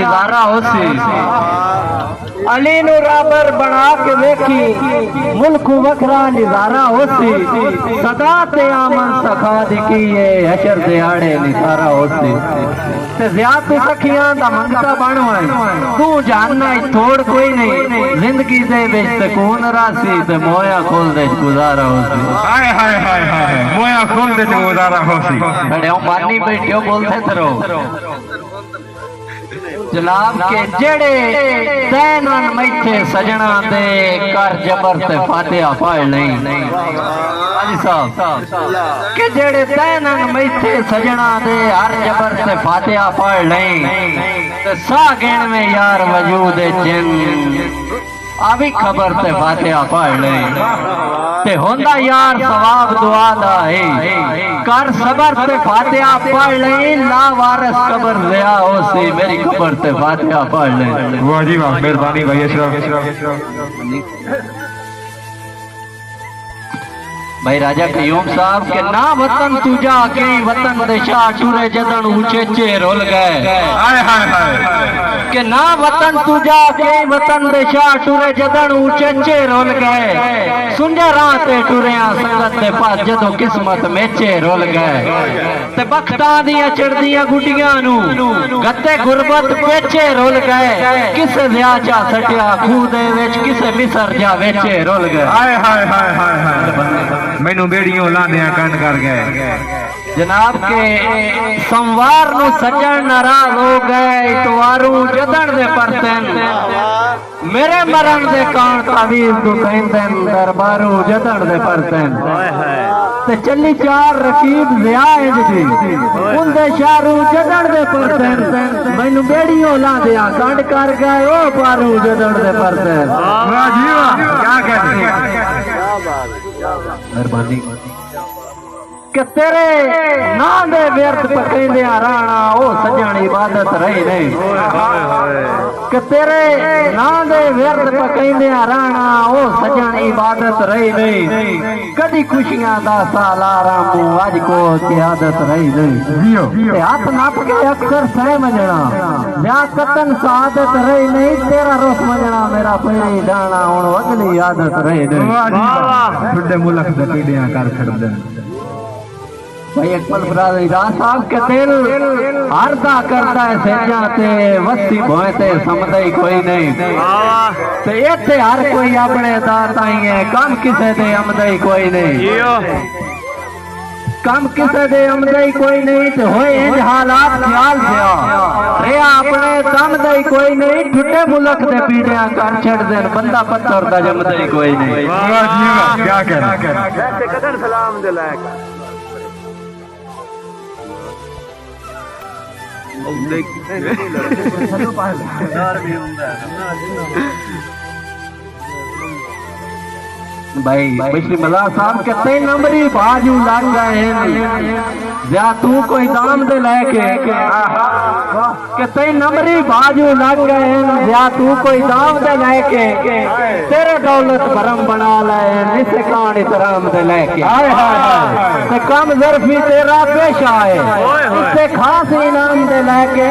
नजारा होसी अली नु राबर बना के देखी मुल्क वखरा नजारा होसी सदा ते आमन सखा दिखी ये हशर दिहाड़े निसारा होसी ते ज़्यादा सखियां दा मंगता बनवाए तू जानना थोड़ कोई नहीं जिंदगी दे विच सुकून रासी ते मोया खोल दे गुजारा होसी हाय हाय हाय हाय मोया खोल दे गुजारा होसी बड़े मानी बैठियो बोलते थरो जनाब के जेड़े तैनन मैथे सजना दे कर जबर ते फातिहा पढ़ नहीं हाजी साहब के जेड़े तैनन मैथे सजना दे हर जबर ते फातिहा पढ़ नहीं ते सा गिण में यार वजूद जिन अभी खबर ते फातिहा पढ़ नहीं ते होंदा यार सवाब दुआ दा है कर सबर ते फातिहा पढ़ नहीं ला वारिस कबर लिया होसी मेरी खबर ते फातिहा पढ़ ले वाह जी वाह मेहरबानी भाई अशरफ भाई राजा कयूम साहब के ना वतन तुझा के वतन दे शाह टूरे जदन ऊंचे चे रोल गए हाय हाय हाय के ना वतन तुझा के वतन दे शाह टूरे जदन ऊंचे चे रोल गए सुंजा राते टुरिया संगत दे पास जदों किस्मत मेचे रोल गए ते बख्तां दियां चढ़दियां गुड्डियां नू गत्ते गुरबत पेचे रोल गए किसे व्याचा सटिया खूह दे विच किसे मिसर जा वेचे रोल गए हाय हाय हाय हाय हाय मैनू बेड़ियों लांदियां कंड कर गए जनाब के सोमवार नु सजन नाराज हो गए इतवारू जदन दे परतन मेरे मरण दे कान तावीज तू कहंदन दरबारू जदन दे परतन ते चली चार रकीब ज़िया इंज दी उनदे शारू जदन दे परतन मैनू बेड़ियों लांदियां कंड कर गए ओ पारू जदन दे परतन वाह जी वाह क्या कहते हैं मेहरबानी कि तेरे ना दे व्यर्थ पकड़े राणा ओ सजन इबादत रही नहीं कि तेरे ना दे व्यर्थ पकड़े राणा ओ सजन इबादत रही नहीं कदी खुशियां दा सालारा मुंह अज को आदत रही नहीं ते हाथ नाप के अक्सर सह मजना या कतन सादत रही नहीं तेरा रोस मजना मेरा पहली डाना हुण अगली आदत रही नहीं ठुडे मुल्क दे पीड़ियां कर छड़दे भाई अकमल बरादरी राज साहब के दिल हरदा करता है सेजा ते वस्ती भोए ते समझई कोई नहीं ते इत्थे हर कोई अपने दाता ही है कम किसे दे अमदई कोई नहीं कम किसे दे अमदई कोई नहीं ते होए इंज हालात ख्याल दिया रे अपने दम दई कोई नहीं ठुडे मुल्क दे पीड़ियां कर छड़ देन बंदा पत्थर दा जमदई कोई नहीं वाह जी वाह क्या कहना कैसे कदर सलाम दे लायक भाई पिछली मल्ला साहब के 3 नंबरी बाजू लग गए या तू कोई दाम दे लेके के 3 नंबरी बाजू लग गए या तू कोई दाम दे लेके तेरे दौलत भरम बना ले निसे कान इतराम दे लेके ते कम ज़र्फी तेरा पेश आए उससे खास इनाम दे लेके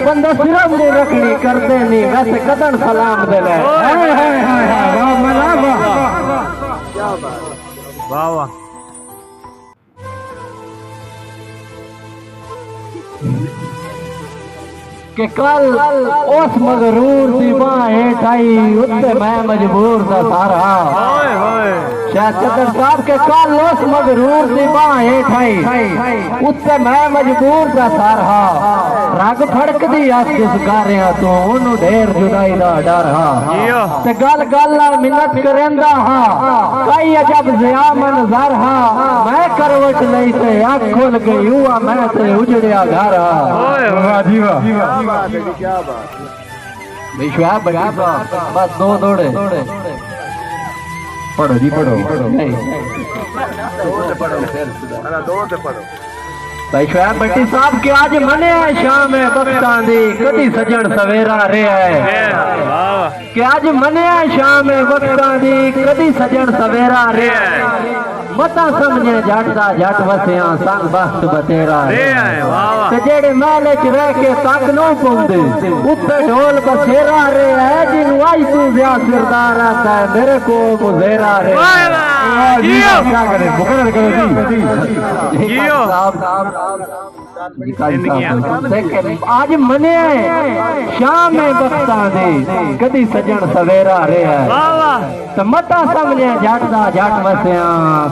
बंदा सिर्फ नहीं रखनी कर दे नहीं वैसे कदन सलाम दे ले वाह वाह कि कल उस मगरूर दी बाहें ठाई उत्ते मैं मजबूर दा सारा शायद चतर साहब के कल उस मगरूर दी बाहें ठाई उत्ते मैं मजबूर दा सारा रग फड़क दी अस जिस गारिया तो ओनू ढेर जुदाई दा डर हा ते गल गल नाल मिन्नत करेंदा हा कई अजब ज़िया मंज़र हा मैं करवट लई ते अख खुल गई हुआ मैं ते उजड़िया घर हा वाह जी वाह क्या बात विश्वास बड़ा बस 2 दौड़े पढ़ो जी पढ़ो नहीं दो से पढ़ो भाई शोएब भट्टी साहब के आज मने शाम है बख्तां दी कदी सजन सवेरा रहा है कि आज मने शाम है बख्तां दी कदी सजन सवेरा रहा है मता समझे जट दा जट वसिया संग बख्त बतेरा रे आए वाह वाह ते जेड़े महल च रह के तक न पौंदे उत्ते ढोल बसेरा रे है जिन्नू आई तू व्या सिरदार आता है मेरे को मुजेरा रे वाह वाह जियो क्या करे मुकर्रर करो जी जियो आज मने शाम में बख्ता दे कदी सजन सवेरा रे है वाह वाह तो मता समझे जट दा जट वसिया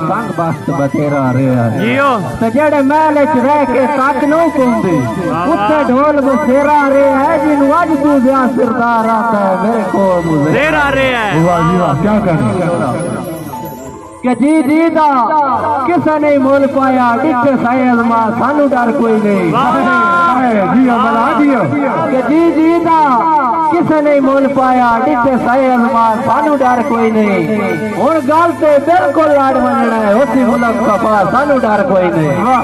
संग बख्त बतेरा रे है जियो तो जेड़े महल च रह के तक न पौंदे उत्ते ढोल बसेरा रे है जिन्नू अज तू व्या सिरदार आता है मेरे को मुजेरा तेरा रे है वाह जी वाह क्या करे कि जी जी दा किसे नहीं मोल पाया डिठे सायल मां सानू डर कोई नहीं जी बला दियो कि जी दा किसे नहीं मोल पाया डिठे सायल मां सानू डर कोई नहीं हुन गल ते बिल्कुल लाड़ मनना है उसी मुल्क सफा सानू डर कोई नहीं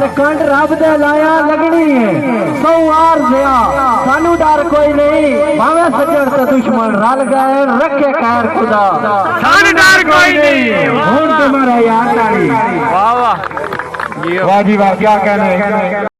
ते कंड रब दे लाया लगनी है सौ आर दिया सानू डर कोई नहीं भावे सज्जन ते दुश्मन रल गए रखे खैर खुदा सानू डर कोई नहीं तुम्हारा याद आ रही वाह वाह वाह जी वाह क्या कहने